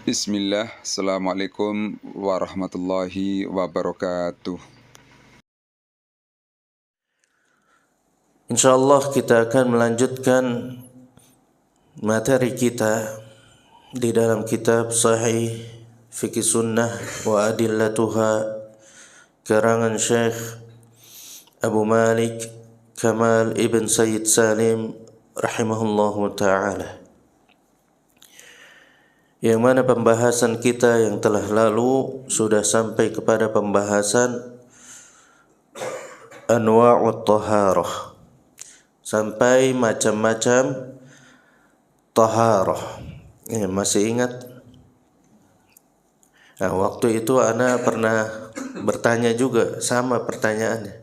Bismillah, Assalamualaikum warahmatullahi wabarakatuh. Insyaallah kita akan melanjutkan materi kita di dalam kitab Sahih Fiqh Sunnah wa Adillatuha karangan Syekh Abu Malik Kamal Ibn Sayyid Salim rahimahullahu ta'ala, yang mana pembahasan kita yang telah lalu sudah sampai kepada pembahasan anwa'ut taharah, sampai macam-macam taharah. Masih ingat? Nah, waktu itu ana pernah bertanya juga sama pertanyaannya.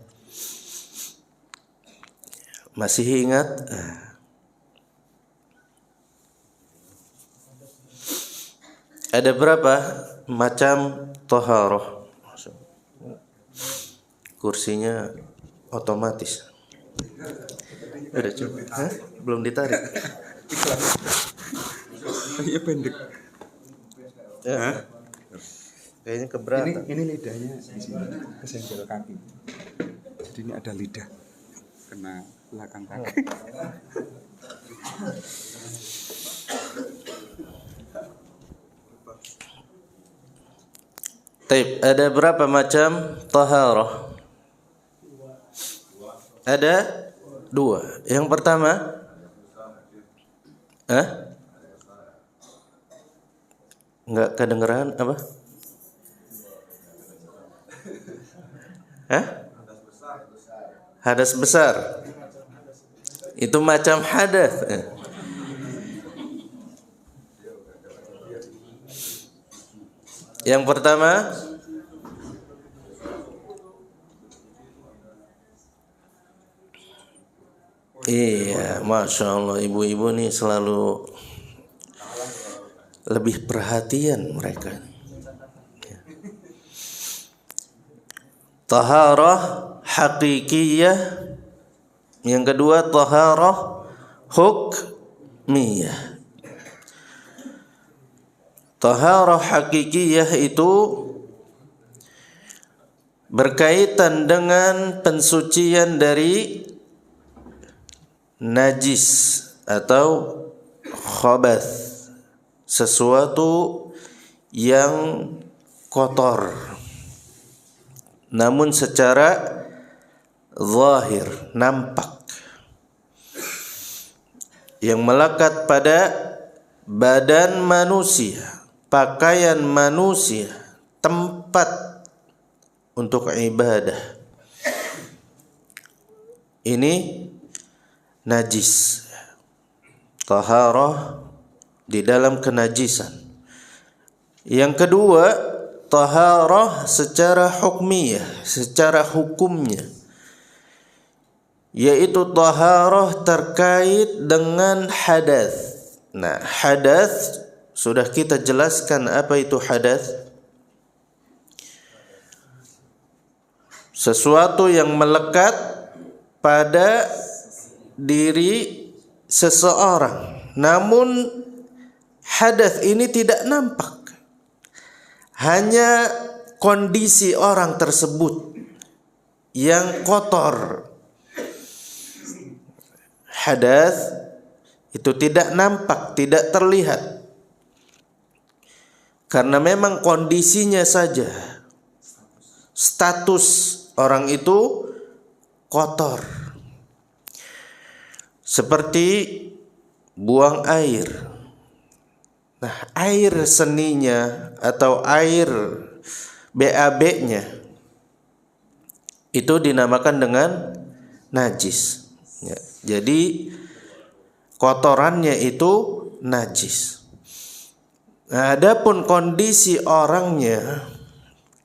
Masih ingat? Ada berapa macam taharah? Kursinya otomatis. Udah coba? Belum ditarik. Iya pendek. Ya. Kayaknya keberatan. Ini lidahnya di sini kesenggol kaki. Jadi ini ada lidah kena belakang kaki. Taib, ada berapa macam taharah? Ada dua. Yang pertama, Enggak kedengeran apa? Hadas besar. Itu macam hadas. Yang pertama, iya, Masya Allah, ibu-ibu nih selalu lebih perhatian mereka. Taharah hakikiyah. Yang kedua taharah hukmiyah. Taharah hakikiyah itu berkaitan dengan pensucian dari najis atau khabath, sesuatu yang kotor namun secara zahir, nampak, yang melekat pada badan manusia, pakaian manusia, tempat untuk ibadah. Ini najis. Taharah di dalam kenajisan. Yang kedua, taharah secara hukmiyah, secara hukumnya, yaitu taharah terkait dengan hadas. Nah, hadas sudah kita jelaskan apa itu hadas. Sesuatu yang melekat pada diri seseorang, namun hadas ini tidak nampak, hanya kondisi orang tersebut yang kotor. Hadas itu tidak nampak, tidak terlihat, karena memang kondisinya saja, status orang itu kotor. Seperti buang air. Nah, air seninya atau air BAB-nya itu dinamakan dengan najis. Ya, jadi kotorannya itu najis. Nah, adapun kondisi orangnya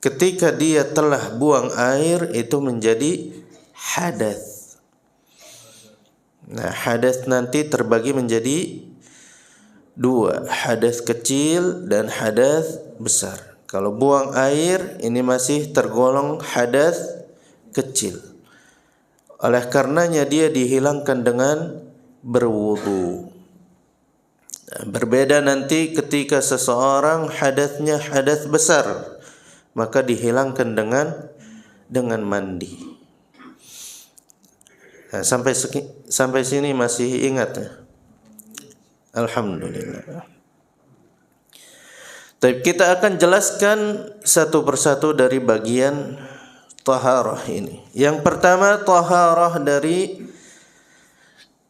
ketika dia telah buang air itu menjadi hadas. Nah, hadas nanti terbagi menjadi dua, hadas kecil dan hadas besar. Kalau buang air ini masih tergolong hadas kecil. Oleh karenanya dia dihilangkan dengan berwudu. Berbeda nanti ketika seseorang hadatsnya hadas besar, maka dihilangkan dengan mandi. Nah, sampai sini masih ingat ya? Alhamdulillah. Tapi kita akan jelaskan satu persatu dari bagian taharah ini. Yang pertama, taharah dari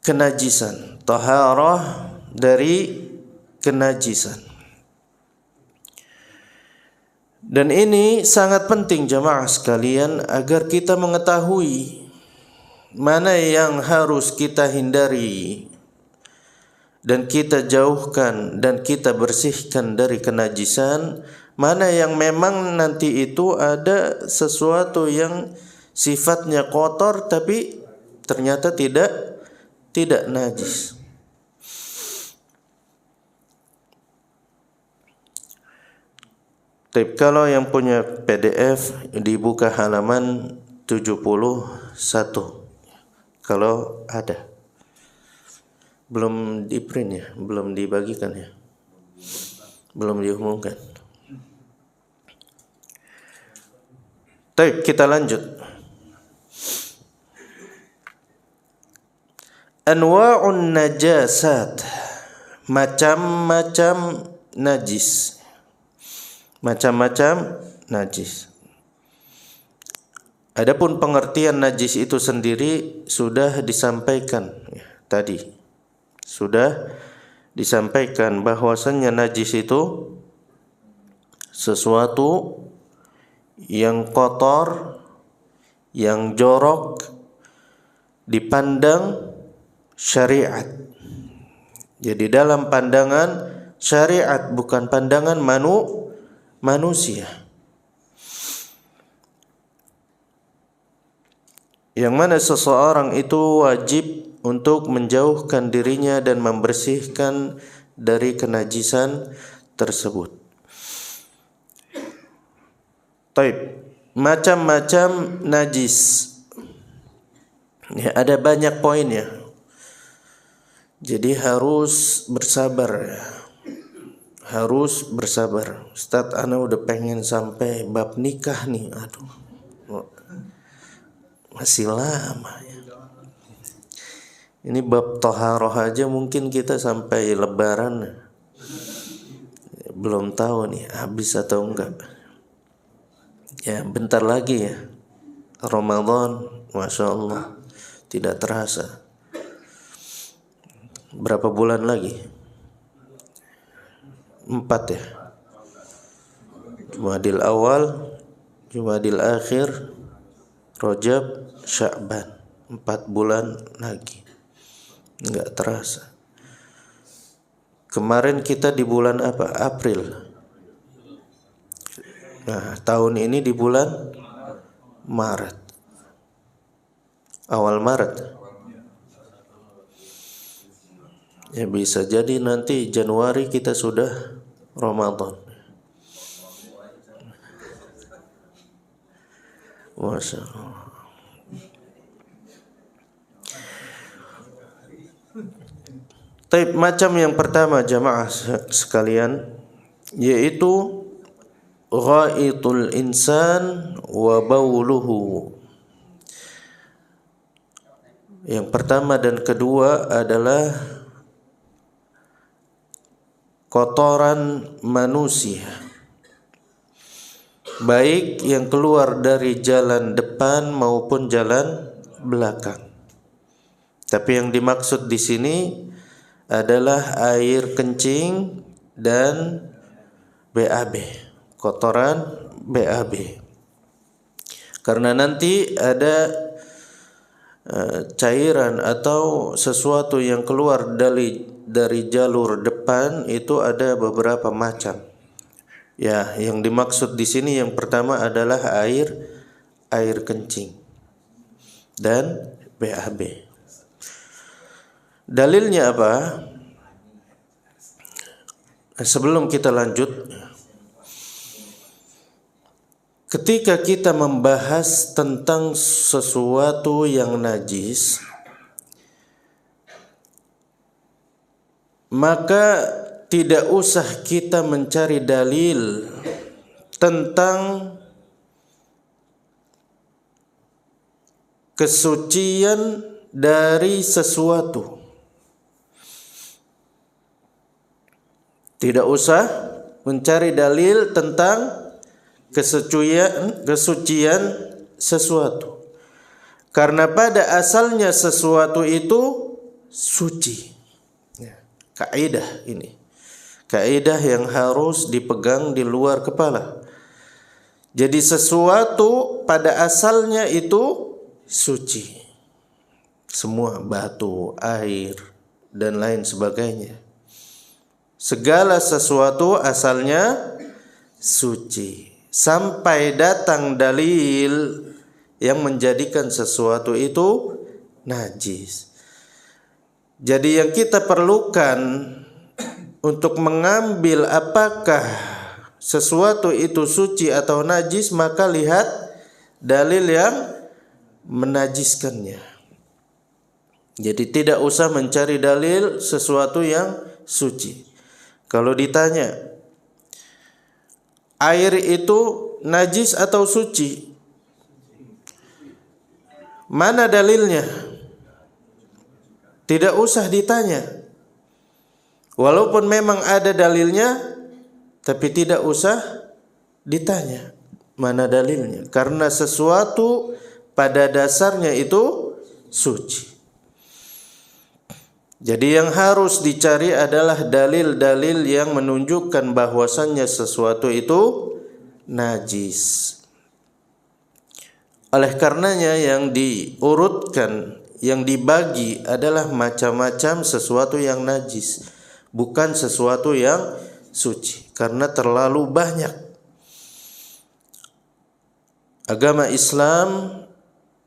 kenajisan. Taharah dari kenajisan. Dan ini sangat penting jamaah sekalian agar kita mengetahui mana yang harus kita hindari dan kita jauhkan dan kita bersihkan dari kenajisan, mana yang memang nanti itu ada sesuatu yang sifatnya kotor tapi ternyata tidak najis. Tapi kalau yang punya PDF dibuka halaman 71 kalau ada. Belum di print ya, belum dibagikan ya. Belum diumumkan. Baik, kita lanjut. Anwa'un najasat. Macam-macam najis. Macam-macam najis. Adapun pengertian najis itu sendiri sudah disampaikan ya, tadi. Sudah disampaikan bahwasannya najis itu sesuatu yang kotor, yang jorok dipandang syariat. Jadi dalam pandangan syariat, bukan pandangan manusia. Yang mana seseorang itu wajib untuk menjauhkan dirinya dan membersihkan dari kenajisan tersebut. Taib, macam-macam najis. Ya, ada banyak poinnya. Jadi harus bersabar ya. Harus bersabar. Ustaz, ana udah pengen sampai bab nikah nih. Aduh. Masih lama ya. Ini bab taharah aja mungkin kita sampai lebaran. Belum tahu nih habis atau enggak. Ya, bentar lagi ya. Ramadan, Masya Allah. Tidak terasa. Berapa bulan lagi? 4 ya. Jumadil awal, Jumadil akhir, Rajab, Sya'ban. 4 bulan lagi. Enggak terasa. Kemarin kita di bulan apa? April. Nah, tahun ini di bulan Maret. Awal Maret. Ya bisa jadi nanti Januari kita sudah Ramadan. Masya Allah. Taib, macam yang pertama jamaah sekalian, yaitu ghaitul insan wa bauluhu. Yang pertama dan kedua adalah kotoran manusia, baik yang keluar dari jalan depan maupun jalan belakang. Tapi yang dimaksud di sini adalah air kencing dan BAB, kotoran BAB. Karena nanti ada cairan atau sesuatu yang keluar dari jalur depan itu ada beberapa macam. Ya, yang dimaksud di sini yang pertama adalah air kencing dan BAB. Dalilnya apa? Sebelum kita lanjut, ketika kita membahas tentang sesuatu yang najis, maka tidak usah kita mencari dalil tentang kesucian dari sesuatu. Tidak usah mencari dalil tentang kesucian sesuatu. Karena pada asalnya sesuatu itu suci. Kaidah ini. Kaidah yang harus dipegang di luar kepala. Jadi sesuatu pada asalnya itu suci. Semua batu, air, dan lain sebagainya. Segala sesuatu asalnya suci. Sampai datang dalil yang menjadikan sesuatu itu najis. Jadi yang kita perlukan untuk mengambil apakah sesuatu itu suci atau najis, maka lihat dalil yang menajiskannya. Jadi tidak usah mencari dalil sesuatu yang suci. Kalau ditanya, air itu najis atau suci? Mana dalilnya? Tidak usah ditanya. Walaupun memang ada dalilnya, tapi tidak usah ditanya mana dalilnya. Karena sesuatu pada dasarnya itu suci. Jadi yang harus dicari adalah dalil-dalil yang menunjukkan bahwasannya sesuatu itu najis. Oleh karenanya yang diurutkan, yang dibagi adalah macam-macam sesuatu yang najis, bukan sesuatu yang suci, karena terlalu banyak. Agama Islam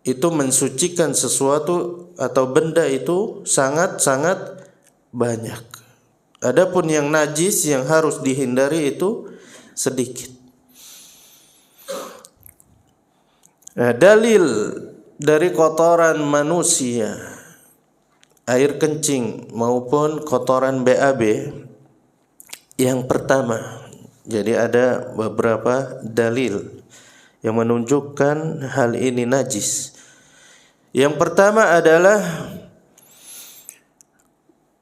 itu mensucikan sesuatu atau benda itu sangat-sangat banyak. Adapun yang najis yang harus dihindari itu sedikit. Nah, dalil dari kotoran manusia, air kencing maupun kotoran BAB, yang pertama, jadi ada beberapa dalil yang menunjukkan hal ini najis. Yang pertama adalah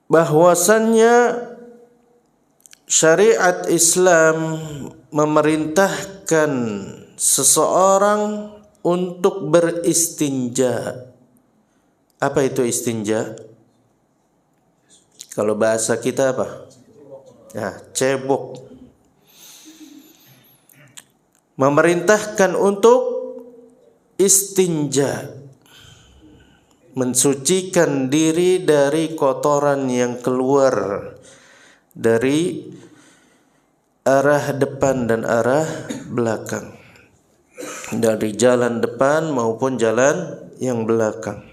bahwasannya syariat Islam memerintahkan seseorang untuk beristinja. Apa itu istinja? Kalau bahasa kita apa? Nah, cebok. Memerintahkan untuk istinja, mensucikan diri dari kotoran yang keluar dari arah depan dan arah belakang, dari jalan depan maupun jalan yang belakang.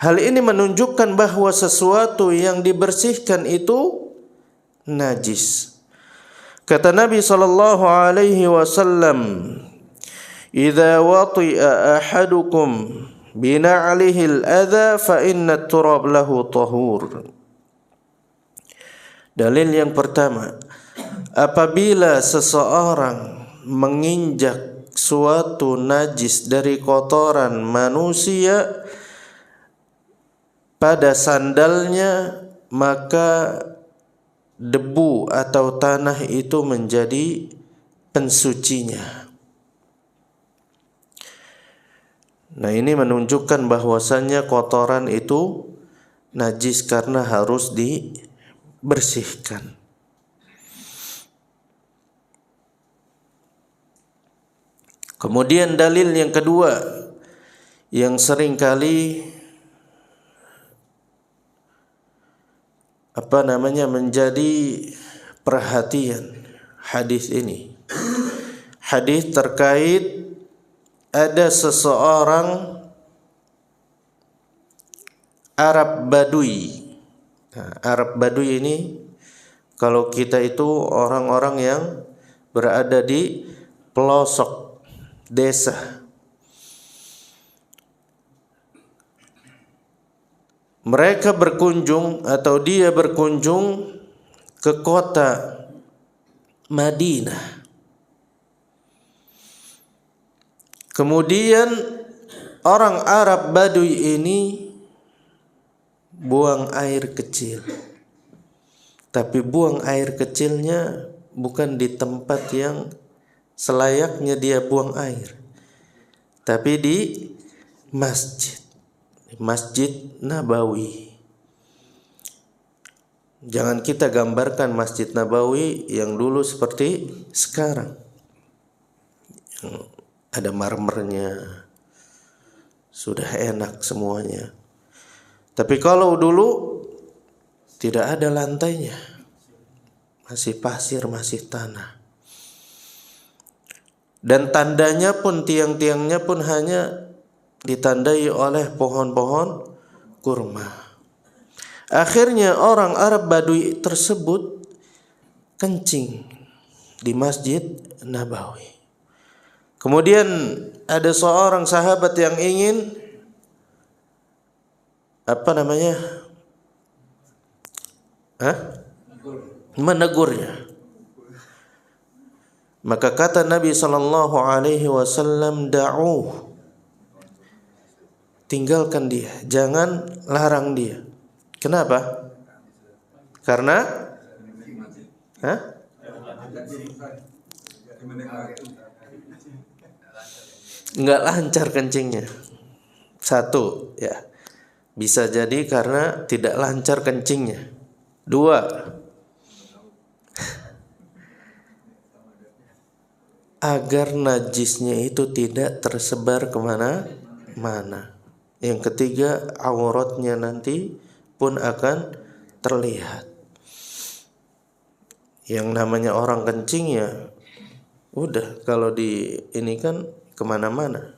Hal ini menunjukkan bahwa sesuatu yang dibersihkan itu najis. Kata Nabi sallallahu alaihi wasallam, "Idza wati'a ahadukum bina'lihi al-adha fa inna at-turab lahu tahur." Dalil yang pertama, apabila seseorang menginjak suatu najis dari kotoran manusia pada sandalnya, maka debu atau tanah itu menjadi pensucinya. Nah, ini menunjukkan bahwasannya kotoran itu najis karena harus dibersihkan. Kemudian dalil yang kedua yang sering kali menjadi perhatian hadis ini. Hadis terkait ada seseorang Arab Badui. Nah, Arab Badui ini kalau kita itu orang-orang yang berada di pelosok desa. mereka berkunjung atau dia berkunjung ke kota Madinah. Kemudian orang Arab Badui ini buang air kecil. Tapi buang air kecilnya bukan di tempat yang selayaknya dia buang air, tapi di Masjid Nabawi. Jangan kita gambarkan Masjid Nabawi yang dulu seperti sekarang, ada marmernya, sudah enak semuanya. Tapi kalau dulu tidak ada lantainya, masih pasir, masih tanah. Dan tandanya pun, tiang-tiangnya pun hanya ditandai oleh pohon-pohon kurma. Akhirnya orang Arab Badui tersebut kencing di Masjid Nabawi. Kemudian ada seorang sahabat yang ingin menegurnya. Maka kata Nabi sallallahu alaihi wasallam, da'uh, tinggalkan dia, jangan larang dia. Kenapa? Karena enggak lancar kencingnya. Satu, ya. Bisa jadi karena tidak lancar kencingnya. Dua, agar najisnya itu tidak tersebar kemana-mana. Yang ketiga, auratnya nanti pun akan terlihat. Yang namanya orang kencing ya udah, kalau di ini kan kemana-mana.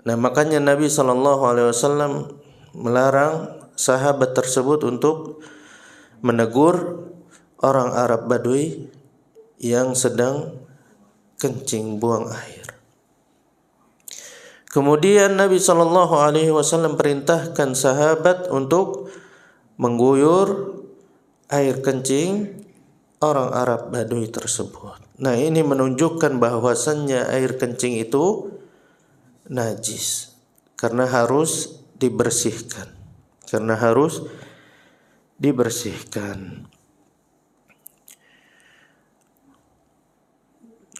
Nah, makanya Nabi SAW melarang sahabat tersebut untuk menegur orang Arab Badui yang sedang kencing buang air. Kemudian Nabi SAW perintahkan sahabat untuk mengguyur air kencing orang Arab Badui tersebut. Nah, ini menunjukkan bahwasannya air kencing itu najis karena harus dibersihkan.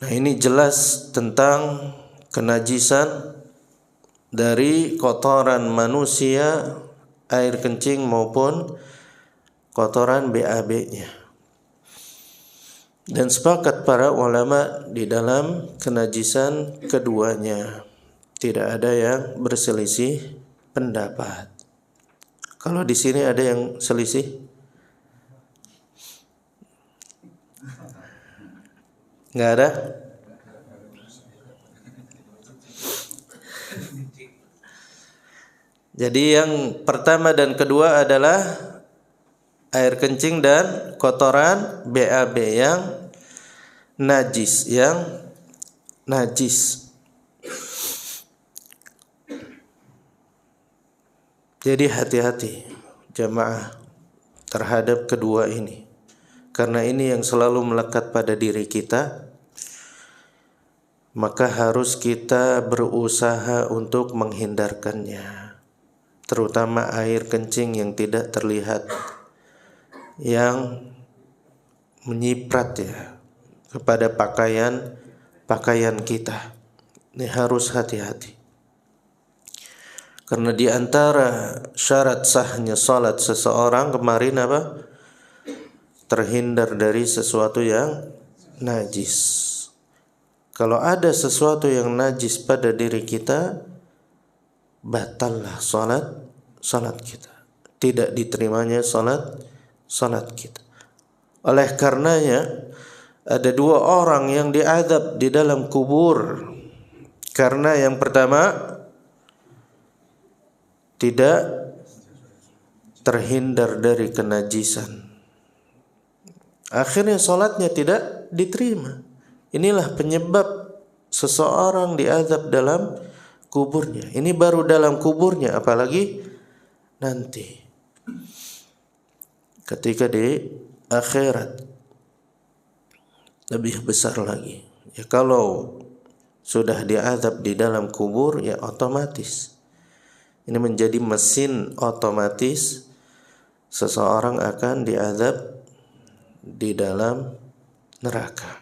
Nah, ini jelas tentang kenajisan dari kotoran manusia, air kencing maupun kotoran BAB-nya. Dan sepakat para ulama di dalam kenajisan keduanya. Tidak ada yang berselisih pendapat. Kalau di sini ada yang selisih? Enggak ada? Jadi yang pertama dan kedua adalah air kencing dan kotoran BAB yang najis, Jadi hati-hati jamaah terhadap kedua ini, karena ini yang selalu melekat pada diri kita. Maka harus kita berusaha untuk menghindarkannya, terutama air kencing yang tidak terlihat, yang menyiprat ya kepada pakaian kita. Ini harus hati-hati. Karena di antara syarat sahnya salat seseorang kemarin apa? Terhindar dari sesuatu yang najis. Kalau ada sesuatu yang najis pada diri kita, batallah salat kita. Tidak diterimanya salat kita. Oleh karenanya ada dua orang yang diazab di dalam kubur. Karena yang pertama tidak terhindar dari kenajisan. Akhirnya salatnya tidak diterima. Inilah penyebab seseorang diazab dalam kuburnya. Ini baru dalam kuburnya, apalagi nanti ketika di akhirat lebih besar lagi. Ya kalau sudah diazab di dalam kubur, ya otomatis ini menjadi mesin otomatis seseorang akan diazab di dalam neraka.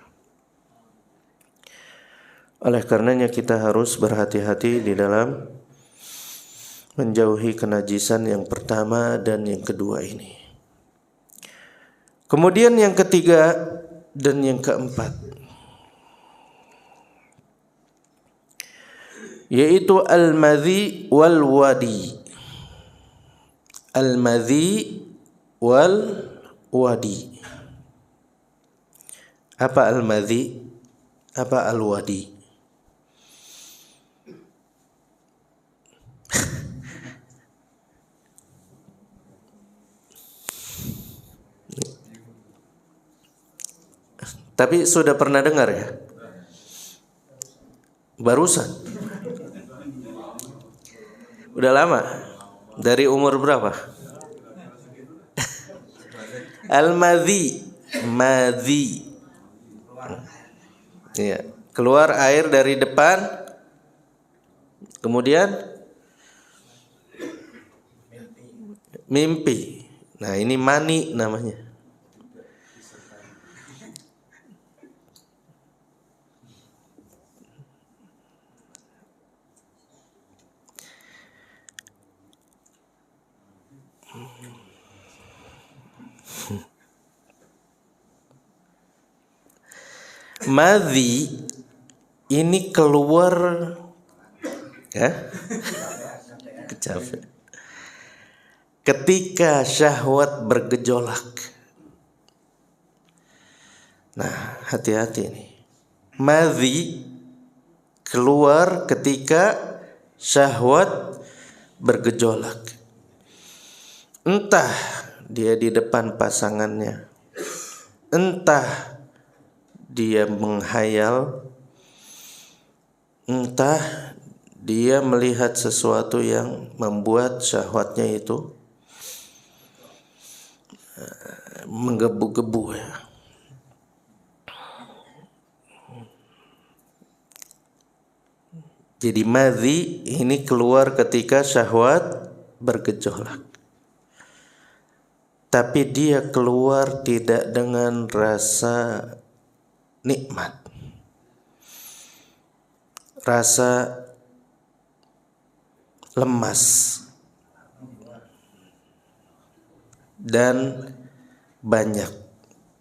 Oleh karenanya kita harus berhati-hati di dalam menjauhi kenajisan yang pertama dan yang kedua ini. Kemudian yang ketiga dan yang keempat, yaitu al-madhi wal wadi. Al-madhi wal wadi. Apa al-madhi? Apa al-wadi? Tapi sudah pernah dengar ya? Barusan. Udah lama. Dari umur berapa? Al-madhi, madhi. Iya, keluar air dari depan. Kemudian mimpi. Nah, ini mani namanya. Madhi ini keluar ya, kecape. Ketika syahwat bergejolak. Nah, hati-hati nih. Madhi keluar ketika syahwat bergejolak. Entah dia di depan pasangannya, entah dia menghayal, entah dia melihat sesuatu yang membuat syahwatnya itu menggebu-gebu ya. Jadi madhi ini keluar ketika syahwat bergejolak. Tapi dia keluar tidak dengan rasa nikmat, rasa lemas, dan banyak.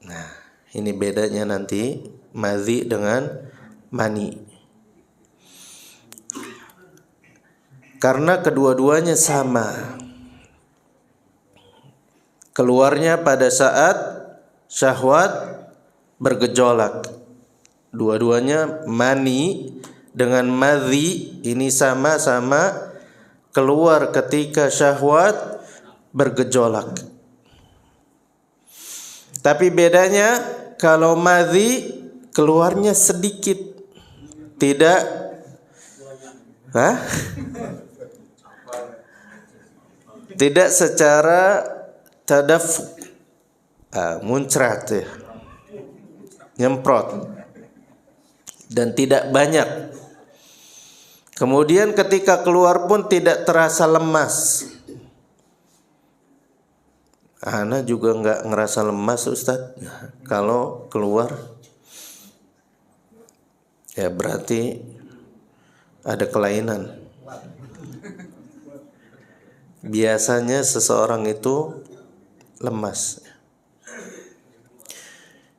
Nah, ini bedanya nanti madhi dengan mani. Karena kedua-duanya sama. Keluarnya pada saat syahwat bergejolak. Dua-duanya mani dengan madhi ini sama-sama keluar ketika syahwat bergejolak. Tapi bedanya kalau madhi keluarnya sedikit, tidak tidak secara tadafuk, muncrat ya, nyemprot, dan tidak banyak. Kemudian ketika keluar pun tidak terasa lemas. Ana juga nggak ngerasa lemas Ustadz. Kalau keluar ya berarti ada kelainan. Biasanya seseorang itu lemas.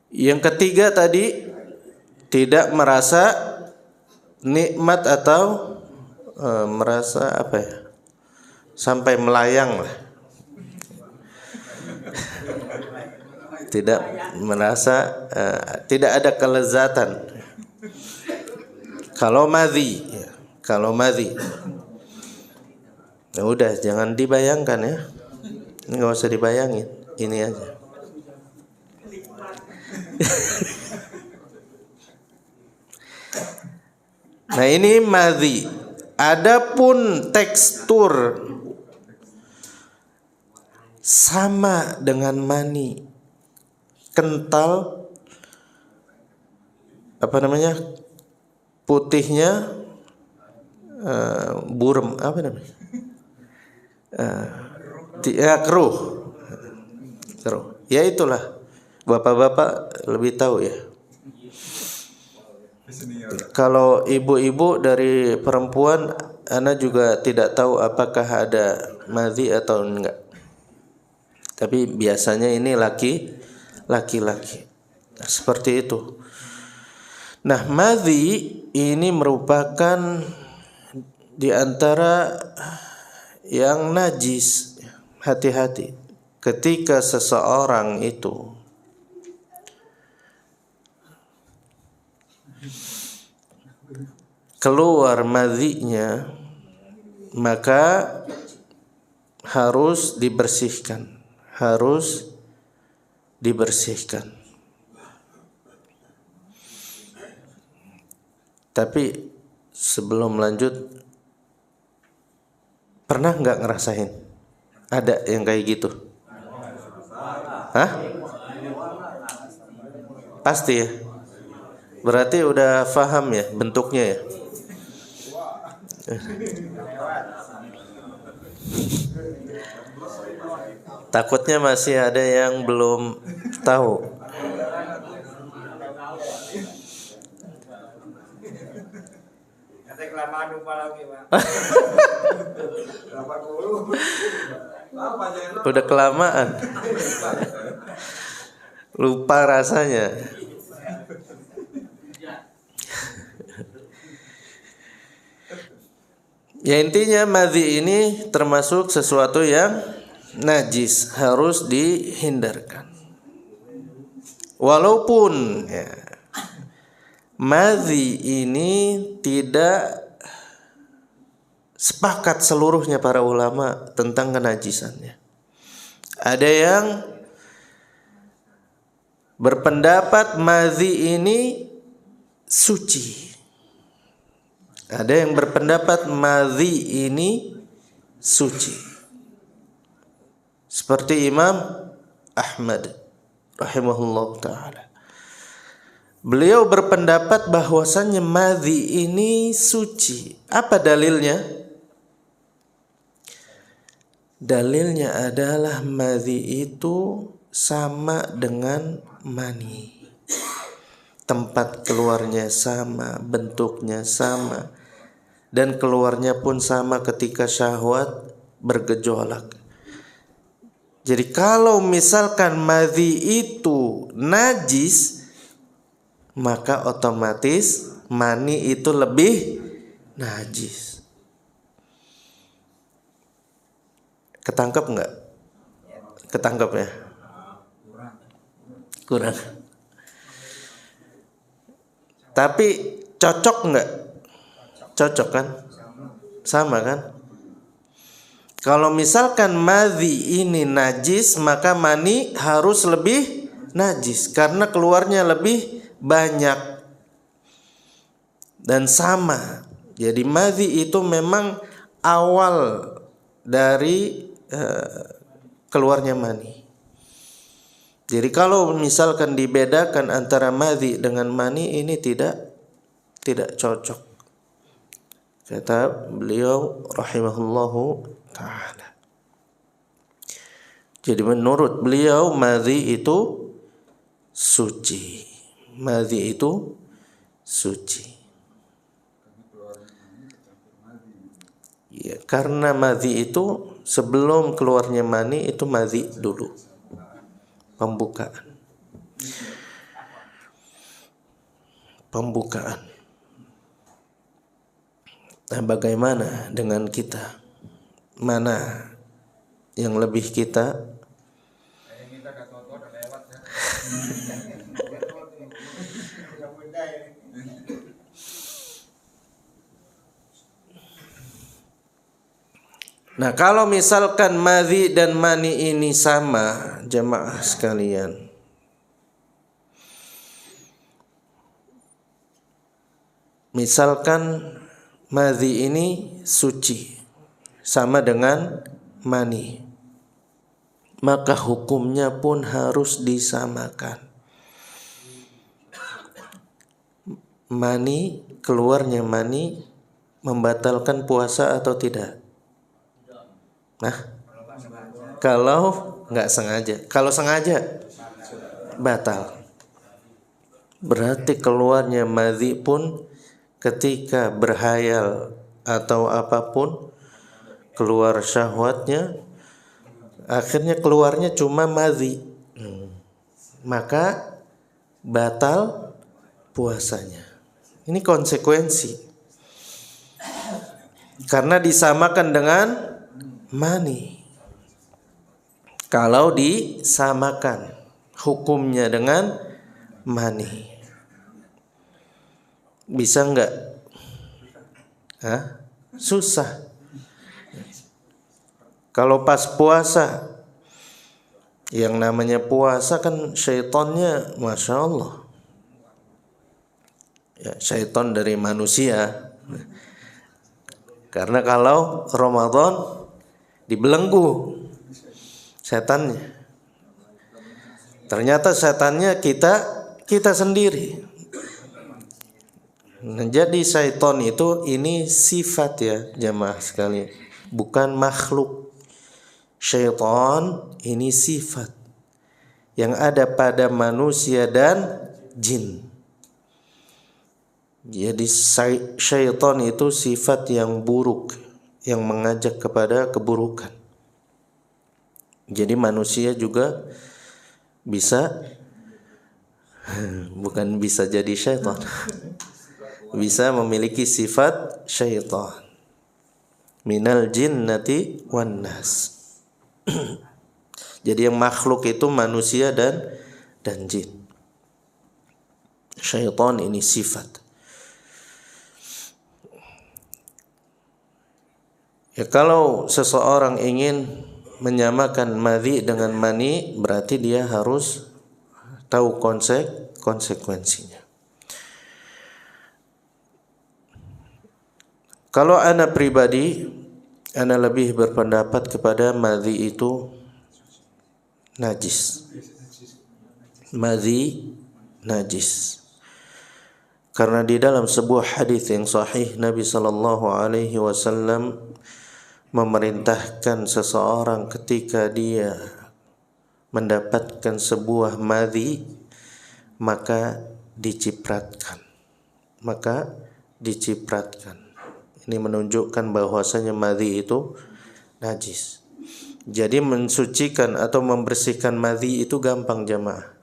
Yang ketiga tadi tidak merasa nikmat atau merasa apa ya, sampai melayang lah. Tidak merasa, tidak ada kelezatan. Kalau madhi, ya udah jangan dibayangkan ya, nggak usah dibayangin, ini aja. Nah ini madhi. Adapun tekstur sama dengan mani, kental, putihnya burem, keruh. Ya itulah, bapak-bapak lebih tahu ya. Kalau ibu-ibu dari perempuan, ana juga tidak tahu apakah ada madhi atau enggak. Tapi biasanya ini laki-laki. Seperti itu. Nah, madhi ini merupakan di antara yang najis. Hati-hati. Ketika seseorang itu keluar madhinya, maka harus dibersihkan. Tapi sebelum lanjut, pernah nggak ngerasain ada yang kayak gitu? Hah? Pasti ya. Berarti udah paham ya bentuknya ya. Takutnya masih ada yang belum tahu. Udah kelamaan. Lupa rasanya. Ya intinya madhi ini termasuk sesuatu yang najis, harus dihindarkan. Walaupun ya, madhi ini tidak sepakat seluruhnya para ulama tentang kenajisannya. Ada yang berpendapat madhi ini suci. Ada yang berpendapat madhi ini suci. Seperti Imam Ahmad rahimahullah ta'ala. Beliau berpendapat bahwasannya madhi ini suci. Apa dalilnya? Dalilnya adalah madhi itu sama dengan mani. Tempat keluarnya sama, bentuknya sama, dan keluarnya pun sama ketika syahwat bergejolak. Jadi kalau misalkan madhi itu najis, maka otomatis mani itu lebih najis. Ketangkep enggak? Ketangkep ya? Kurang. Tapi cocok enggak? Cocok kan? Sama kan? Kalau misalkan madhi ini najis, maka mani harus lebih najis karena keluarnya lebih banyak dan sama. Jadi madhi itu memang awal dari keluarnya mani. Jadi kalau misalkan dibedakan antara madhi dengan mani, ini tidak cocok. Kata beliau rahimahullahu ta'ala. Jadi menurut beliau madhi itu suci. Madhi itu suci. Ya, karena madhi itu sebelum keluarnya mani itu madhi dulu. Pembukaan. Nah, bagaimana dengan kita? Mana yang lebih kita? Nah, kalau misalkan madhi dan mani ini sama, jemaah sekalian, misalkan madhi ini suci, sama dengan mani, maka hukumnya pun harus disamakan. Keluarnya mani membatalkan puasa atau tidak? Nah, kalau nggak sengaja, kalau sengaja batal. Berarti keluarnya madhi pun ketika berhayal atau apapun, keluar syahwatnya, akhirnya keluarnya cuma madhi, maka batal puasanya. Ini konsekuensi, karena disamakan dengan mani. Kalau disamakan hukumnya dengan mani, bisa enggak? Susah. Kalau pas puasa, yang namanya puasa kan syaitannya Masya Allah, ya, syaitan dari manusia. Karena kalau Ramadan dibelenggu setannya, ternyata setannya kita sendiri. Nah, jadi syaitan itu ini sifat ya jamaah sekalian, bukan makhluk. Syaitan ini sifat yang ada pada manusia dan jin. Jadi syaitan itu sifat yang buruk, yang mengajak kepada keburukan. Jadi manusia juga bisa, bukan bisa jadi syaitan, bisa memiliki sifat syaitan. Minal jinnati wan nas. Jadi yang makhluk itu manusia dan jin. Syaitan ini sifat. Ya, kalau seseorang ingin menyamakan madhi dengan mani, berarti dia harus tahu konsekuensinya. Kalau ana pribadi, ana lebih berpendapat kepada madhi itu najis. Madhi najis. Karena di dalam sebuah hadis yang sahih, Nabi sallallahu alaihi wasallam memerintahkan seseorang ketika dia mendapatkan sebuah madhi, maka dicipratkan. Ini menunjukkan bahwasanya madhi itu najis. Jadi mensucikan atau membersihkan madhi itu gampang jamaah.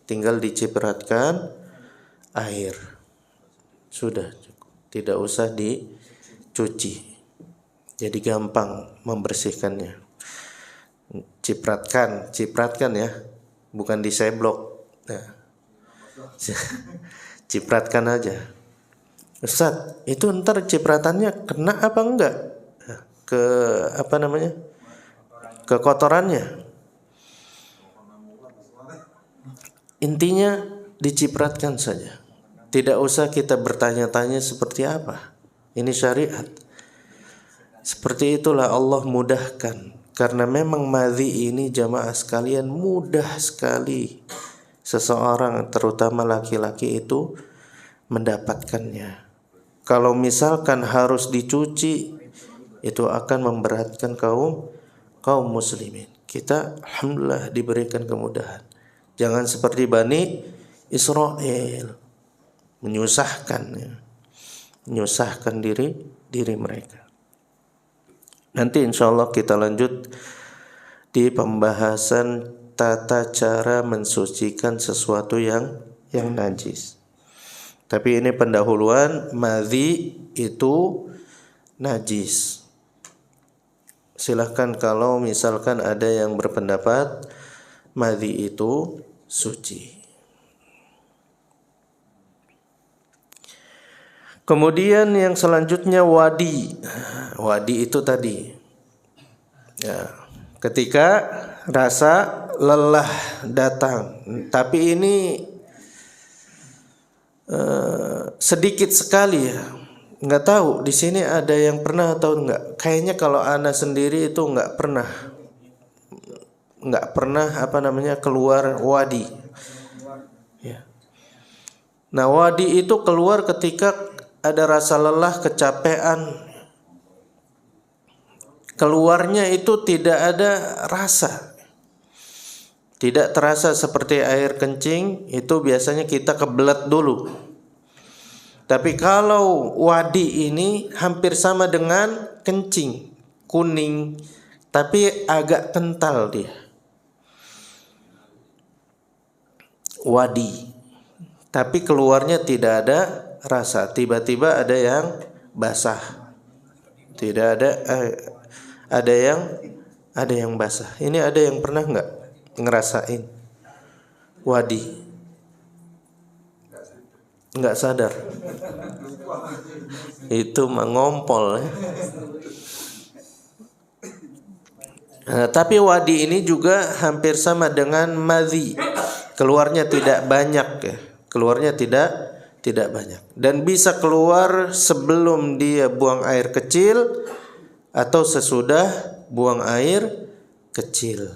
Tinggal dicipratkan air. Sudah cukup. Tidak usah dicuci. Jadi gampang membersihkannya. Cipratkan ya, bukan diseblok. Nah. Cipratkan aja. Ustaz, itu ntar cipratannya kena apa enggak? Ke kotorannya. Intinya dicipratkan saja. Tidak usah kita bertanya-tanya seperti apa. Ini syariat. Seperti itulah Allah mudahkan. Karena memang madhi ini jamaah sekalian mudah sekali seseorang, terutama laki-laki itu mendapatkannya. Kalau misalkan harus dicuci, itu akan memberatkan kaum muslimin. Kita alhamdulillah diberikan kemudahan. Jangan seperti Bani Israel menyusahkan diri mereka. Nanti insyaallah kita lanjut di pembahasan tata cara mensucikan sesuatu yang najis. Tapi ini pendahuluan, madhi itu najis. Silahkan kalau misalkan ada yang berpendapat madhi itu suci. Kemudian yang selanjutnya wadi. Wadi itu tadi ya, ketika rasa lelah datang, tapi ini sedikit sekali ya. Nggak tahu di sini ada yang pernah atau enggak. Kayaknya kalau ana sendiri itu nggak pernah keluar wadi. Ya. Nah, wadi itu keluar ketika ada rasa lelah, kecapean. Keluarnya itu tidak ada rasa. Tidak terasa seperti air kencing, itu biasanya kita kebelet dulu. Tapi kalau wadi ini hampir sama dengan kencing, kuning, tapi agak kental dia. Wadi. Tapi keluarnya tidak ada rasa. Tiba-tiba ada yang basah. Tidak ada yang basah. Ini ada yang pernah enggak ngerasain wadi? Enggak sadar. Itu mengompol ya. Nah, tapi wadi ini juga hampir sama dengan madhi. Keluarnya tidak banyak ya. Keluarnya tidak banyak. Dan bisa keluar sebelum dia buang air kecil atau sesudah buang air kecil.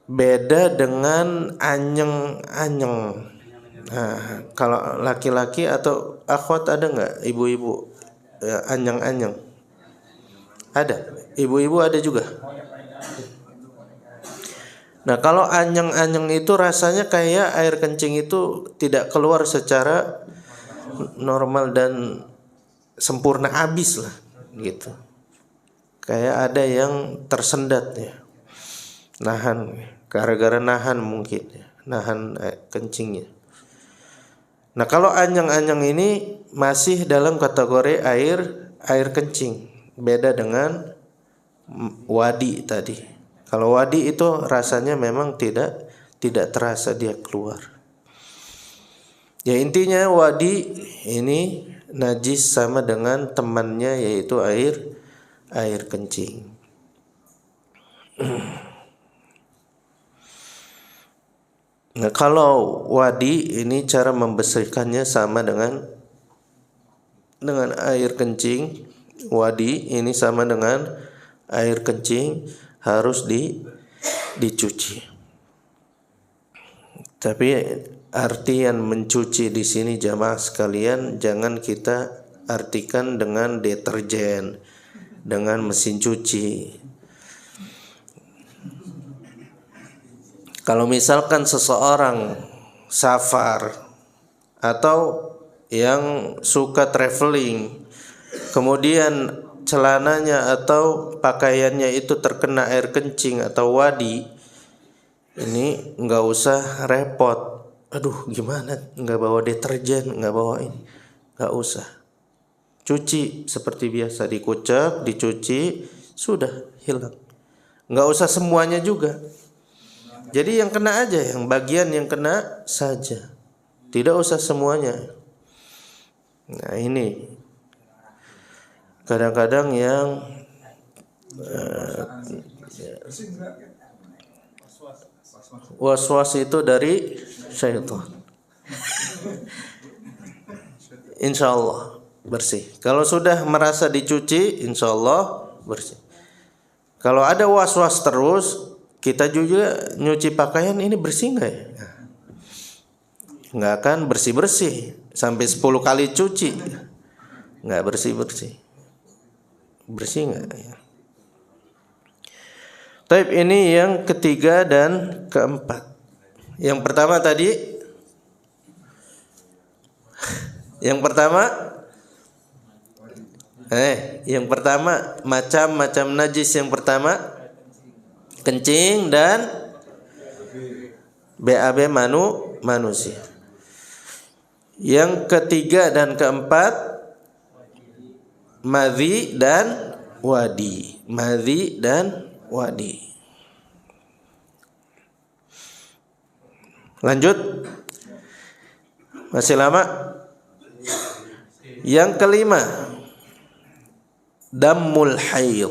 Beda dengan anyeng-anyeng. Nah, kalau laki-laki atau akhwat ada nggak ibu-ibu ya, anyeng-anyeng? Ada, ibu-ibu ada juga. Nah, kalau anyeng-anyeng itu rasanya kayak air kencing itu tidak keluar secara normal dan sempurna, habis lah gitu. Kayak ada yang tersendat ya. Nahan, gara-gara nahan mungkin ya, nahan kencingnya. Nah, kalau anyeng-anyeng ini masih dalam kategori air kencing. Beda dengan wadi tadi. Kalau wadi itu rasanya memang tidak terasa dia keluar. Ya, intinya wadi ini najis sama dengan temannya, yaitu air kencing. Nah, kalau wadi ini cara membersihkannya sama dengan air kencing. Wadi ini sama dengan air kencing, harus dicuci. Tapi artian mencuci di sini jamaah sekalian jangan kita artikan dengan deterjen, dengan mesin cuci. Kalau misalkan seseorang safar atau yang suka traveling, kemudian celananya atau pakaiannya itu terkena air kencing atau wadi, ini nggak usah repot. Aduh, gimana? Nggak bawa deterjen, nggak bawa ini, nggak usah. Cuci seperti biasa, dikucek, dicuci, sudah hilang. Nggak usah semuanya juga. Jadi yang kena aja, yang bagian yang kena saja, tidak usah semuanya. Nah, ini kadang-kadang yang was-was itu dari syaitan. Insya Allah bersih. Kalau sudah merasa dicuci, insya Allah bersih. Kalau ada was-was terus, kita juga nyuci pakaian ini bersih nggak ya? Nggak akan bersih-bersih. Sampai 10 kali cuci nggak bersih-bersih. Bersih nggak ya? Taib, ini yang ketiga dan keempat. Yang pertama tadi, yang pertama macam-macam najis. Yang pertama kencing dan BAB manusia. Yang ketiga dan keempat madhi dan wadi. Madhi dan wadi. Lanjut. Masih lama. Yang kelima, damul haid.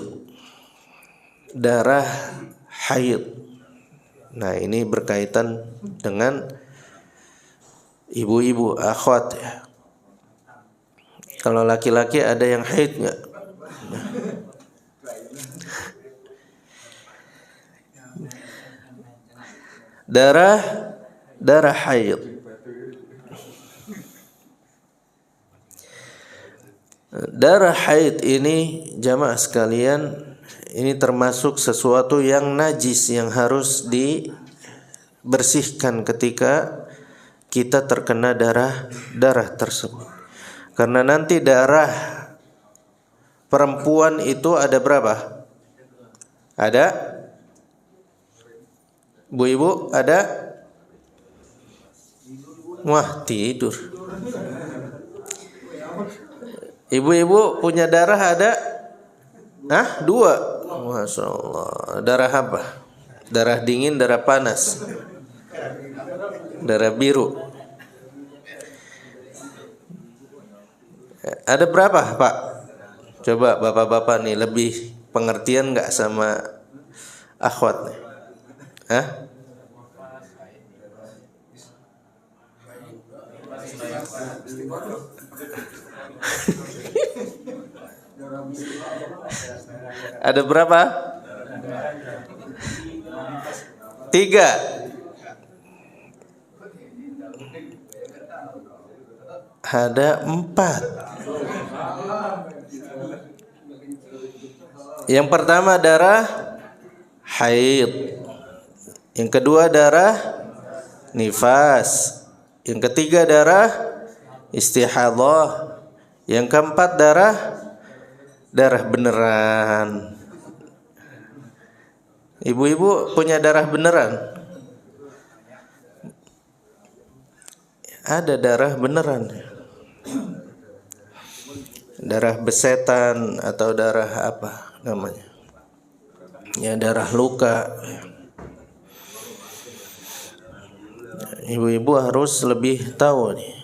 Darah haid. Nah, ini berkaitan dengan ibu-ibu, akhwat ya. Kalau laki-laki ada yang haid nggak? Darah haid. Darah haid ini jamaah sekalian, ini termasuk sesuatu yang najis yang harus dibersihkan ketika kita terkena darah tersebut. Karena nanti darah perempuan itu ada berapa? Ada? Bu-ibu ada? Wah, tidur. Ibu-ibu punya darah ada? Hah? 2. Masya Allah. Darah apa? Darah dingin, darah panas. Darah biru. Ada berapa, Pak? Coba bapak-bapak nih lebih pengertian nggak sama akhwat nih? Hah? Ada berapa? 3. Ada 4. Yang pertama darah haid. Yang kedua darah nifas. Yang ketiga darah istihadah. Yang keempat darah beneran. Ibu-ibu punya darah beneran? Ada darah beneran. Darah besetan atau darah apa namanya? Ya, darah luka. Ibu-ibu harus lebih tahu nih.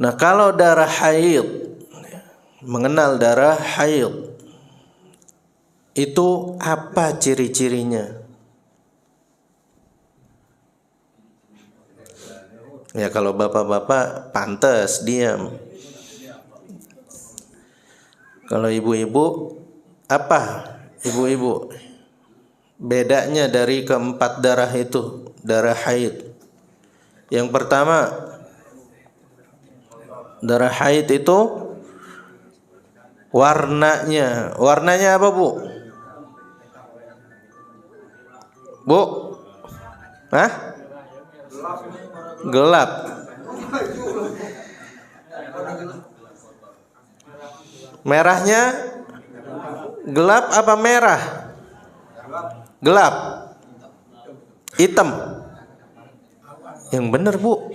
Nah, kalau darah haid, mengenal darah haid, itu apa ciri-cirinya? Ya, kalau bapak-bapak pantas diam. Kalau ibu-ibu, apa ibu-ibu bedanya dari keempat darah itu, darah haid? Yang pertama, darah haid itu warnanya apa, Bu? Bu? Hah? Gelap. Merahnya gelap apa merah? Gelap. Hitam. Yang benar, Bu.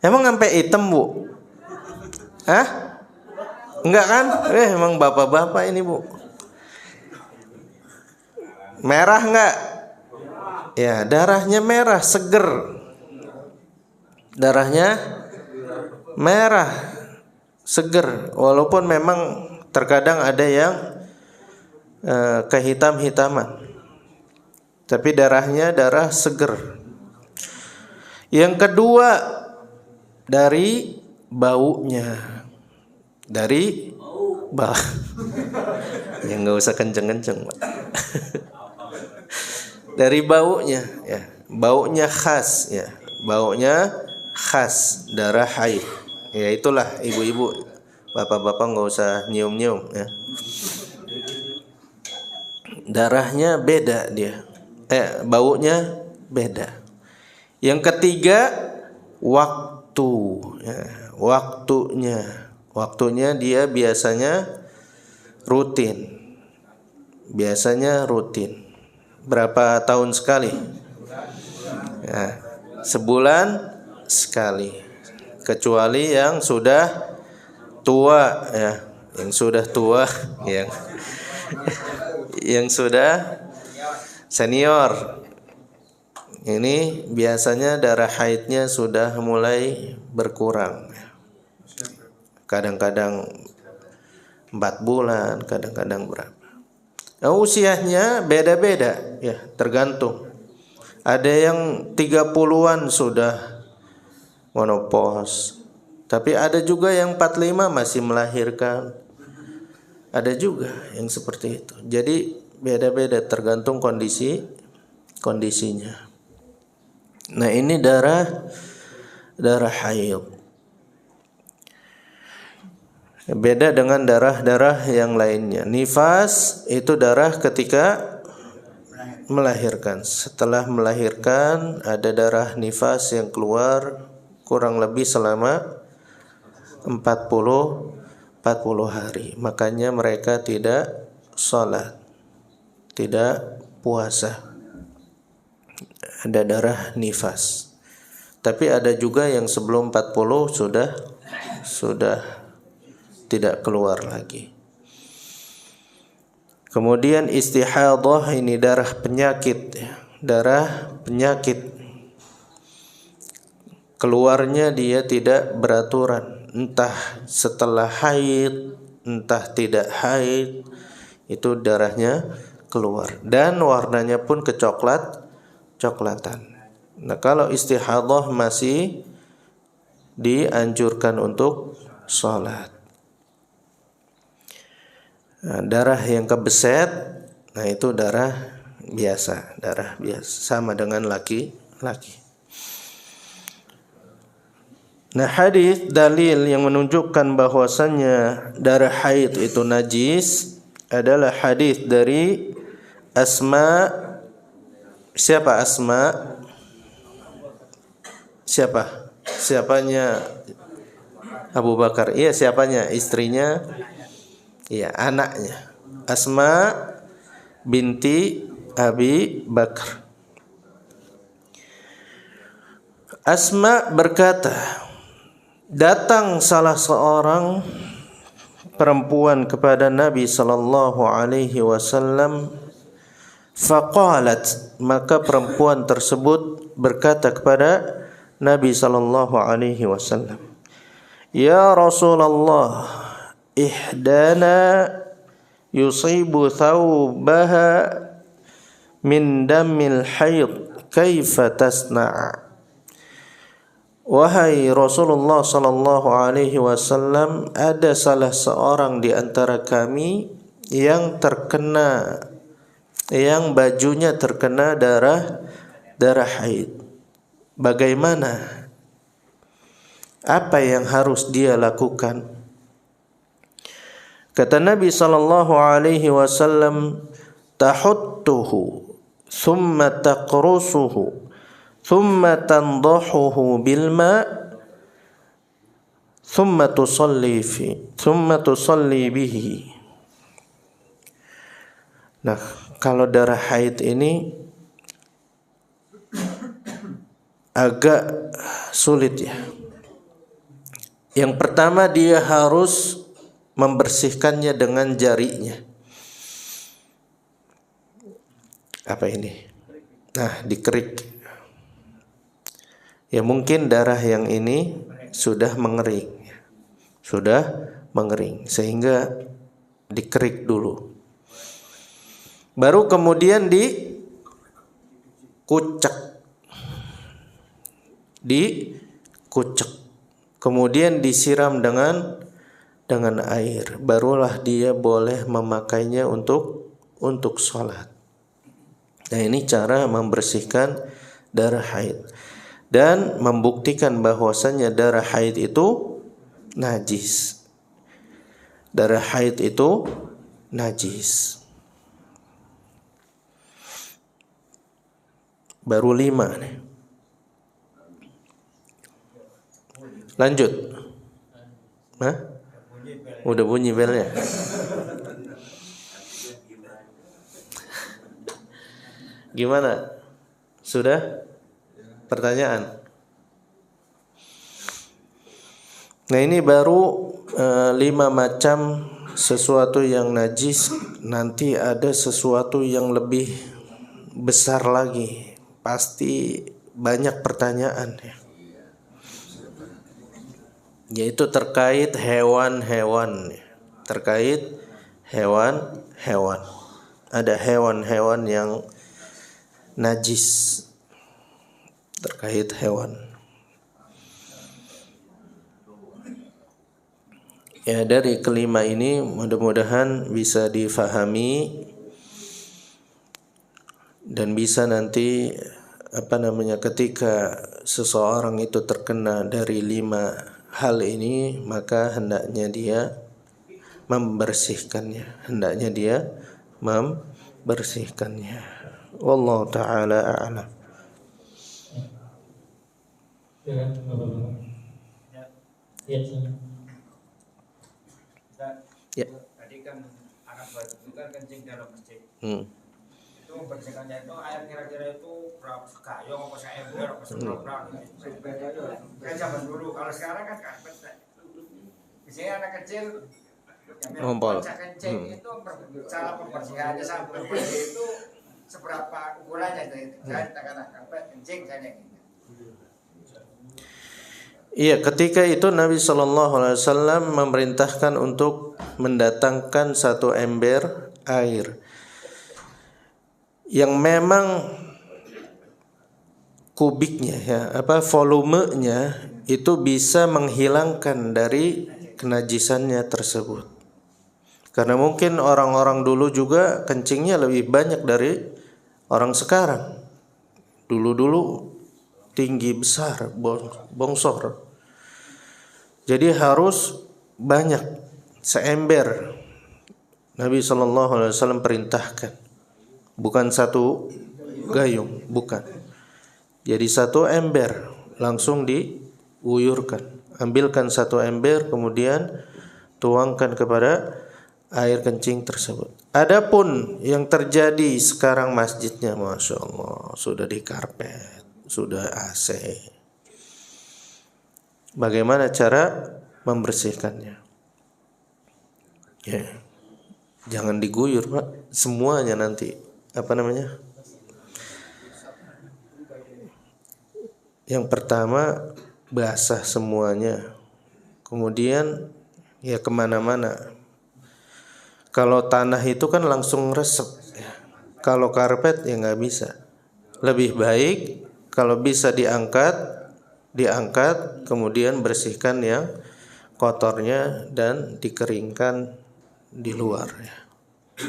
Emang sampai hitam, Bu? Hah? Enggak kan? Emang bapak-bapak ini, Bu. Merah enggak? Ya, darahnya merah, seger. Darahnya merah, seger. Walaupun memang terkadang ada yang kehitam-hitaman, tapi darahnya darah seger. Yang kedua, dari baunya. Dari bau. Ya, nggak usah kenceng-kenceng, Pak. Dari baunya, ya. Baunya khas, ya. Baunya khas darah haid. Ya, itulah ibu-ibu, bapak-bapak nggak usah nyium-nyium, ya. Darahnya beda dia. Baunya beda. Yang ketiga, waktu, ya. Waktunya dia biasanya rutin. Berapa tahun sekali? Ya, sebulan sekali. Kecuali yang sudah tua, ya. Yang sudah tua, yang sudah senior. Ini biasanya darah haidnya sudah mulai berkurang. Kadang-kadang 4 bulan, kadang-kadang berapa. Nah, usianya beda-beda, ya, tergantung. Ada yang 30-an sudah menopause. Tapi ada juga yang 45 masih melahirkan. Ada juga yang seperti itu. Jadi beda-beda tergantung kondisinya. Nah, ini darah haid. Beda dengan darah-darah yang lainnya. Nifas itu darah ketika melahirkan. Setelah melahirkan ada darah nifas yang keluar kurang lebih selama 40 hari. Makanya mereka tidak salat, tidak puasa. Ada darah nifas. Tapi ada juga yang sebelum 40 sudah tidak keluar lagi. Kemudian istihadah, ini darah penyakit. Darah penyakit. Keluarnya dia tidak beraturan. Entah setelah haid, entah tidak haid, itu darahnya keluar. Dan warnanya pun kecoklatan. Nah, kalau istihadah masih dianjurkan untuk sholat. Nah, darah yang kebeset, nah itu darah biasa, sama dengan laki-laki. Nah, hadis dalil yang menunjukkan bahwasannya darah haid itu najis adalah hadis dari Asma. Siapa Asma? Siapanya Abu Bakar? Iya, siapanya? Istrinya? Iya, anaknya. Asma binti Abi Bakar. Asma berkata, datang salah seorang perempuan kepada Nabi sallallahu alaihi wasallam, faqalat, maka perempuan tersebut berkata kepada Nabi sallallahu alaihi wasallam, ya Rasulullah, ihdana yusibu thawbaha min damil haid, kaifa tasna'? Wahai Rasulullah sallallahu alaihi wasallam, ada salah seorang di antara kami yang bajunya terkena darah haid. Bagaimana? Apa yang harus dia lakukan? Kata Nabi sallallahu alaihi wasallam, tahuttuhu thumma taqrusuhu thumma tandahuhu bil ma thumma tusalli bihi. Nah, kalau darah haid ini agak sulit ya. Yang pertama, dia harus membersihkannya dengan jarinya. Apa ini? Nah, dikerik. Ya, mungkin darah yang ini sudah mengering. Sehingga dikerik dulu. Baru kemudian dikucek. Kemudian disiram dengan air. Barulah dia boleh memakainya untuk sholat. Nah, ini cara membersihkan darah haid dan membuktikan bahwasannya darah haid itu najis. Darah haid itu najis. Baru 5 nih. Lanjut. Hah? Udah bunyi belnya. Gimana? Sudah? Pertanyaan? Nah, ini baru 5 macam sesuatu yang najis. Nanti ada sesuatu yang lebih besar lagi. Pasti banyak pertanyaan ya. Yaitu terkait hewan-hewan. Terkait hewan-hewan. Ada hewan-hewan yang najis. terkait hewan. Ya, dari kelima ini mudah-mudahan bisa difahami dan bisa nanti ketika seseorang itu terkena dari 5 hal ini, maka hendaknya dia membersihkannya. Wallahu taala a'lam. Ya. Tadi kan anak baju itu kan kencing dalam masjid. Itu membersihkannya itu air kira-kira itu berapa gayung apa seember apa seberapa gitu. Kan zaman dulu, kalau sekarang kan karpet. Biasanya anak kecil yang biasa kencing itu cara pembersihannya sampai bersih itu seberapa ukurannya itu. Saya katakan karpet kencing kayaknya gitu. Iya, ketika itu Nabi SAW memerintahkan untuk mendatangkan 1 ember air yang memang kubiknya volumenya itu bisa menghilangkan dari kenajisannya tersebut. Karena mungkin orang-orang dulu juga kencingnya lebih banyak dari orang sekarang. Dulu tinggi besar, bongsor. Jadi harus banyak, seember. Nabi SAW perintahkan, bukan 1 gayung, bukan. Jadi 1 ember langsung diuyurkan. Ambilkan 1 ember, kemudian tuangkan kepada air kencing tersebut. Adapun yang terjadi sekarang masjidnya, masya Allah, sudah dikarpet, sudah AC. Bagaimana cara membersihkannya? Ya, jangan diguyur, Pak. Semuanya nanti Yang pertama basah semuanya. Kemudian ya kemana-mana. Kalau tanah itu kan langsung resep. Kalau karpet ya nggak bisa. Lebih baik kalau bisa diangkat, kemudian bersihkan yang kotornya dan dikeringkan di luar ya.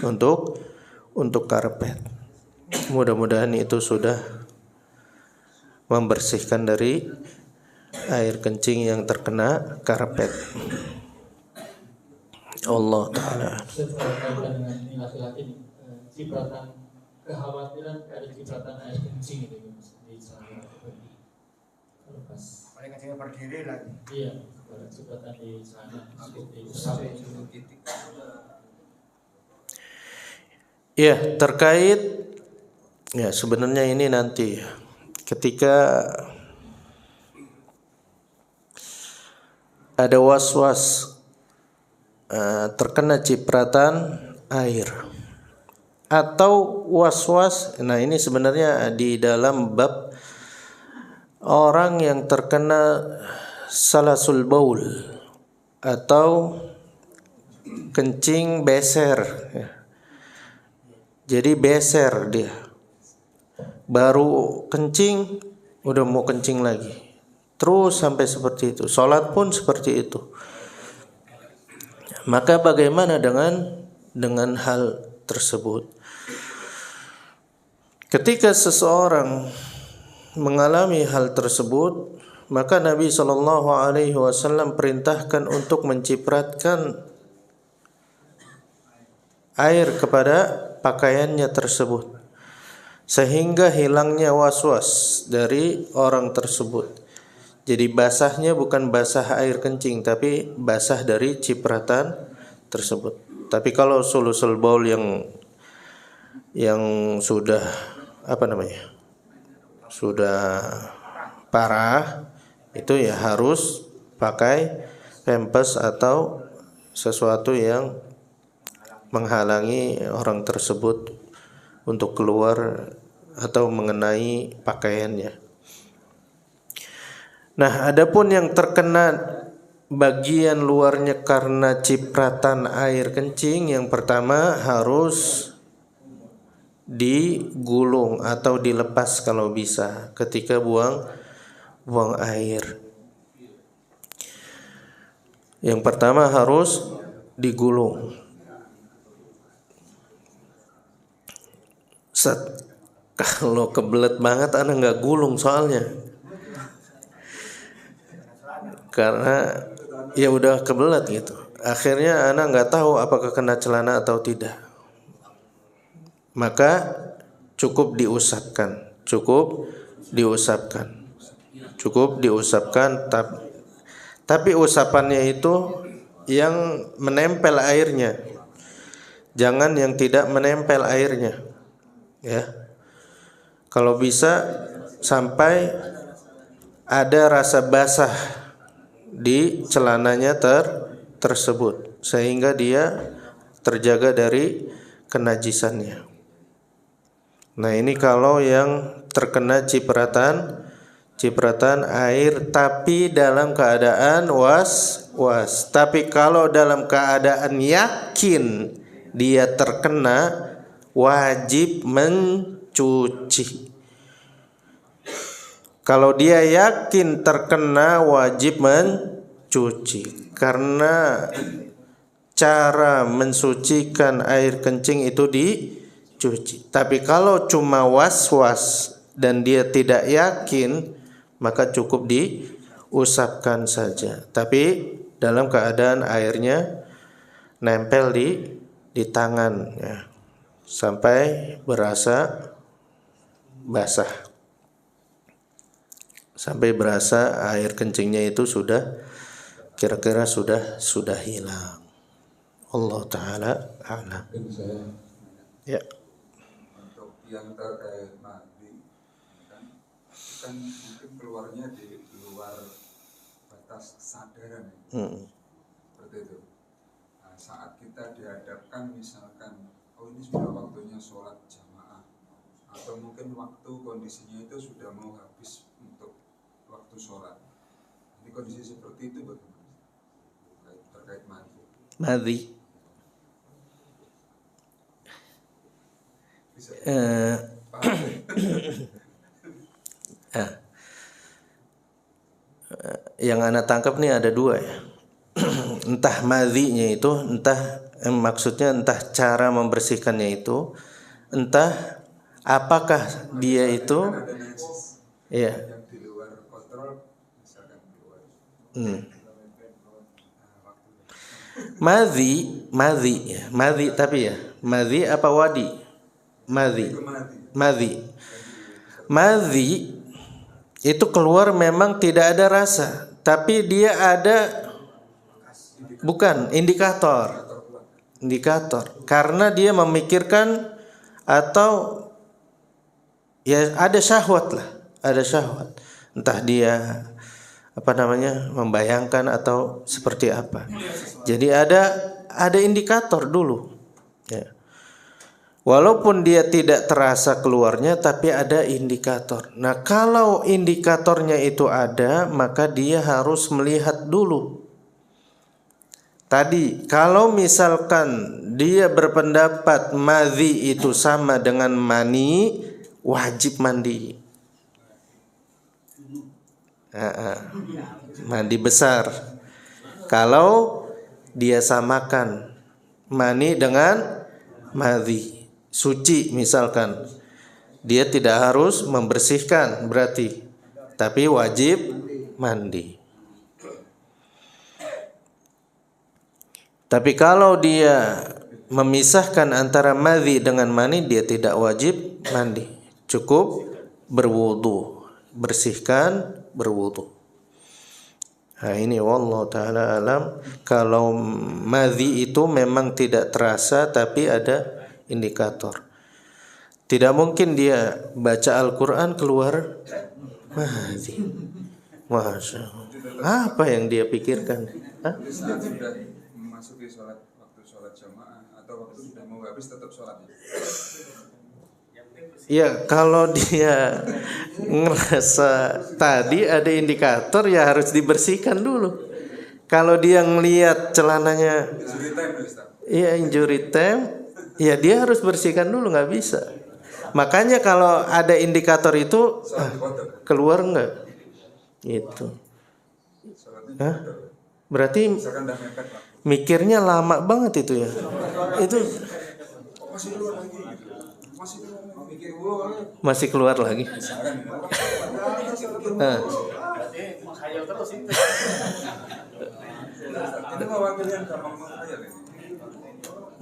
Untuk karpet. Mudah-mudahan itu sudah membersihkan dari air kencing yang terkena karpet. Allah taala. Dengan laki-laki cipratan kekhawatiran ada cipratan air kencing itu di sana. Paling kencingnya berdiri lagi. Iya, cipratan di sana. Ya, terkait ya sebenarnya ini nanti ketika ada was-was terkena cipratan air atau was-was, nah ini sebenarnya di dalam bab orang yang terkena salasul baul atau kencing beser ya. Jadi beser dia, baru kencing udah mau kencing lagi, terus sampai seperti itu. Salat pun seperti itu. Maka bagaimana dengan hal tersebut? Ketika seseorang mengalami hal tersebut, maka Nabi SAW perintahkan untuk mencipratkan air kepada pakaiannya tersebut, sehingga hilangnya was-was dari orang tersebut. Jadi basahnya bukan basah air kencing, tapi basah dari cipratan tersebut. Tapi kalau sulusul baul yang sudah sudah parah, itu ya harus pakai pempes atau sesuatu yang menghalangi orang tersebut untuk keluar atau mengenai pakaiannya. Nah, adapun yang terkena bagian luarnya karena cipratan air kencing, yang pertama harus digulung atau dilepas kalau bisa ketika buang air. Yang pertama harus digulung. Kalau kebelet banget ana nggak gulung soalnya, karena ya udah kebelet gitu. Akhirnya ana nggak tahu apakah kena celana atau tidak. Maka cukup diusapkan. Tapi usapannya itu yang menempel airnya. Jangan yang tidak menempel airnya. Ya. Kalau bisa sampai ada rasa basah di celananya tersebut sehingga dia terjaga dari kenajisannya. Nah, ini kalau yang terkena cipratan air tapi dalam keadaan was. Tapi kalau dalam keadaan yakin dia terkena, wajib mencuci. Kalau dia yakin terkena, wajib mencuci. Karena cara mensucikan air kencing itu dicuci. Tapi kalau cuma was-was dan dia tidak yakin, maka cukup diusapkan saja. Tapi dalam keadaan airnya nempel di tangan ya, sampai berasa basah, sampai berasa air kencingnya itu sudah kira-kira sudah hilang. Allah Ta'ala a'lam. Ya. Untuk yang terkait mandi kan mungkin keluarnya di luar batas kesadaran ya. Seperti itu. Nah, saat kita dihadapkan misalkan, oh ini sudah waktunya sholat jamaah, atau mungkin waktu kondisinya itu sudah mau habis untuk waktu sholat. Ini kondisi seperti itu bagaimana? Terkait mandi. Yang anak tangkap nih ada dua ya. Entah madhinya itu, maksudnya entah cara membersihkannya itu, entah apakah dia itu ya. Yang di luar kontrol misalkan keluar. Madhi tapi ya. Madhi apa wadi? Madhi itu keluar memang tidak ada rasa, tapi dia ada indikator. Karena dia memikirkan atau ya ada syahwat. Entah dia membayangkan atau seperti apa. Jadi ada indikator dulu. Ya. Walaupun dia tidak terasa keluarnya, tapi ada indikator. Nah, kalau indikatornya itu ada, maka dia harus melihat dulu. Tadi, kalau misalkan dia berpendapat madhi itu sama dengan mani, wajib mandi. Mandi besar. Kalau dia samakan mani dengan madhi, suci misalkan, dia tidak harus membersihkan berarti, tapi wajib mandi. Tapi kalau dia memisahkan antara madhi dengan mani, dia tidak wajib mandi, cukup berwudu, bersihkan berwudu. Nah, ini wallahu ta'ala alam. Kalau madhi itu memang tidak terasa tapi ada indikator. Tidak mungkin dia baca Al-Quran keluar madhi. Masya Allah. Apa yang dia pikirkan? Saat sudah memasuki waktu sholat jamaah atau waktu sudah mau habis tetap sholatnya. Ya, kalau dia ngerasa tadi ada indikator, ya harus dibersihkan dulu. Kalau dia ngelihat celananya injury time, ya dia harus bersihkan dulu, nggak bisa. Makanya kalau ada indikator itu Sholat di kodok. keluar enggak? Itu. Sholatnya di Hah? kodok. Berarti Misalkan udah mepet lah. mikirnya lama banget itu ya. Itu Kok masih keluar lagi gitu. Masih keluar lagi. Mikir gua kan. masih keluar lagi. Misalkan Nah, menghayal terus itu. ini mewakili yang gampang menghayal ini.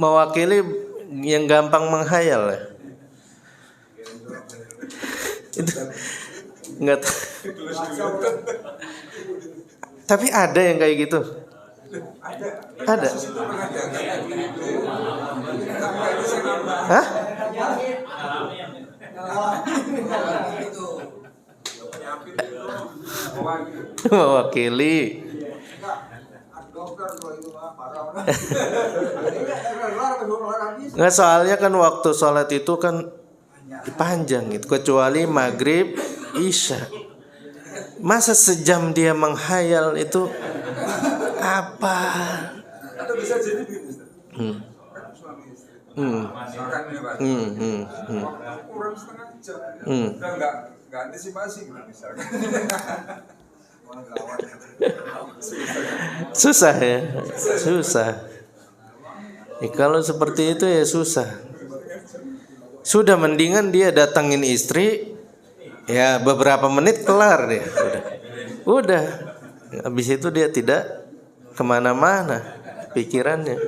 mewakili yang gampang menghayal ya. Itu enggak. Tapi ada yang kayak gitu. Ada. Hah? Mewakili. Nggak, soalnya kan waktu sholat itu kan panjang gitu, kecuali maghrib, isya. Masa sejam dia menghayal itu apa? Atau bisa jadi begini Ustaz. Kan suami istri. Misalkan nih Pak. Waktu kurang setengah jam. Udah nggak antisipasi gitu misalkan. Susah ya, susah. Kalau seperti itu ya susah. Sudah mendingan dia datangin istri, ya beberapa menit kelar deh. Udah. Habis itu dia tidak kemana-mana pikirannya.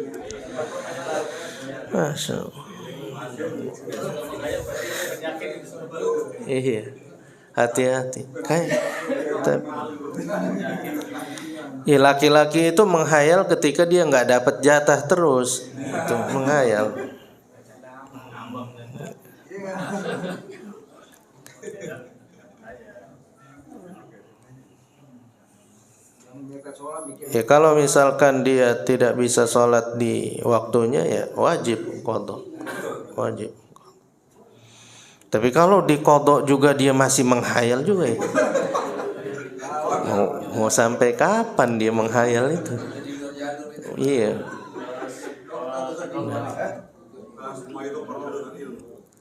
Masya Allah. Iya, hati-hati. Ya, laki-laki itu menghayal ketika dia nggak dapat jatah terus, itu menghayal. Ya kalau misalkan dia tidak bisa sholat di waktunya ya wajib qadha. Wajib. Tapi kalau di qadha juga dia masih menghayal juga ya. Mau sampai kapan dia menghayal itu? Iya.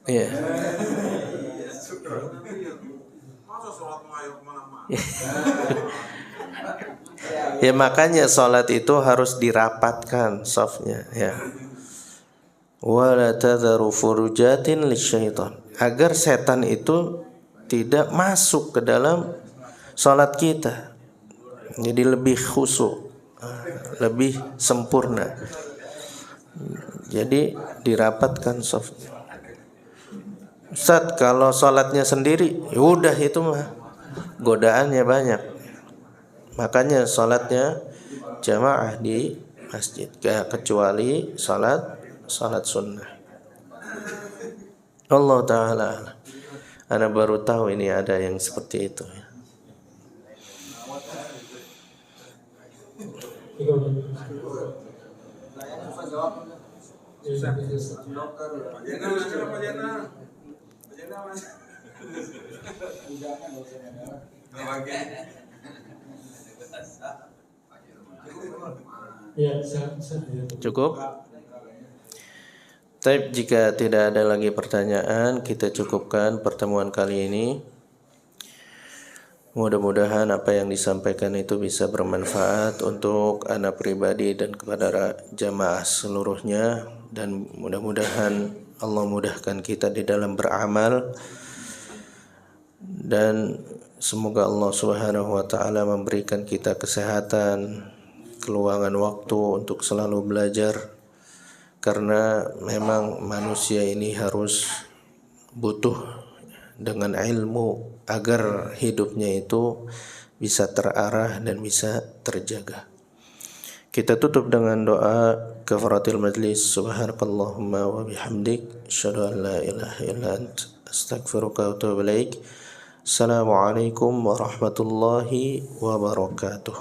Iya. Ya makanya sholat itu harus dirapatkan shafnya ya. Wala tadharu furujatin lisyaitan, agar setan itu tidak masuk ke dalam sholat kita. Jadi lebih khusyuk, lebih sempurna. Jadi dirapatkan shafnya. Ustaz, kalau sholatnya sendiri, ya udah itu mah godaannya banyak. Makanya sholatnya jamaah di masjid, kecuali sholat sunnah. Allah Ta'ala, Ana baru tahu ini ada yang seperti itu. Cukup? Tapi jika tidak ada lagi pertanyaan, kita cukupkan pertemuan kali ini. Mudah-mudahan apa yang disampaikan itu bisa bermanfaat untuk anak pribadi dan kepada jamaah seluruhnya, dan mudah-mudahan Allah mudahkan kita di dalam beramal, dan semoga Allah Subhanahu wa taala memberikan kita kesehatan, keluangan waktu untuk selalu belajar, karena memang manusia ini harus butuh dengan ilmu agar hidupnya itu bisa terarah dan bisa terjaga. Kita tutup dengan doa kafaratil majlis. Subhanakallahumma wa bihamdik, asyhadu an la ilaha illa anta, astaghfiruka wa atubu ilaik. Assalamualaikum warahmatullahi wabarakatuh.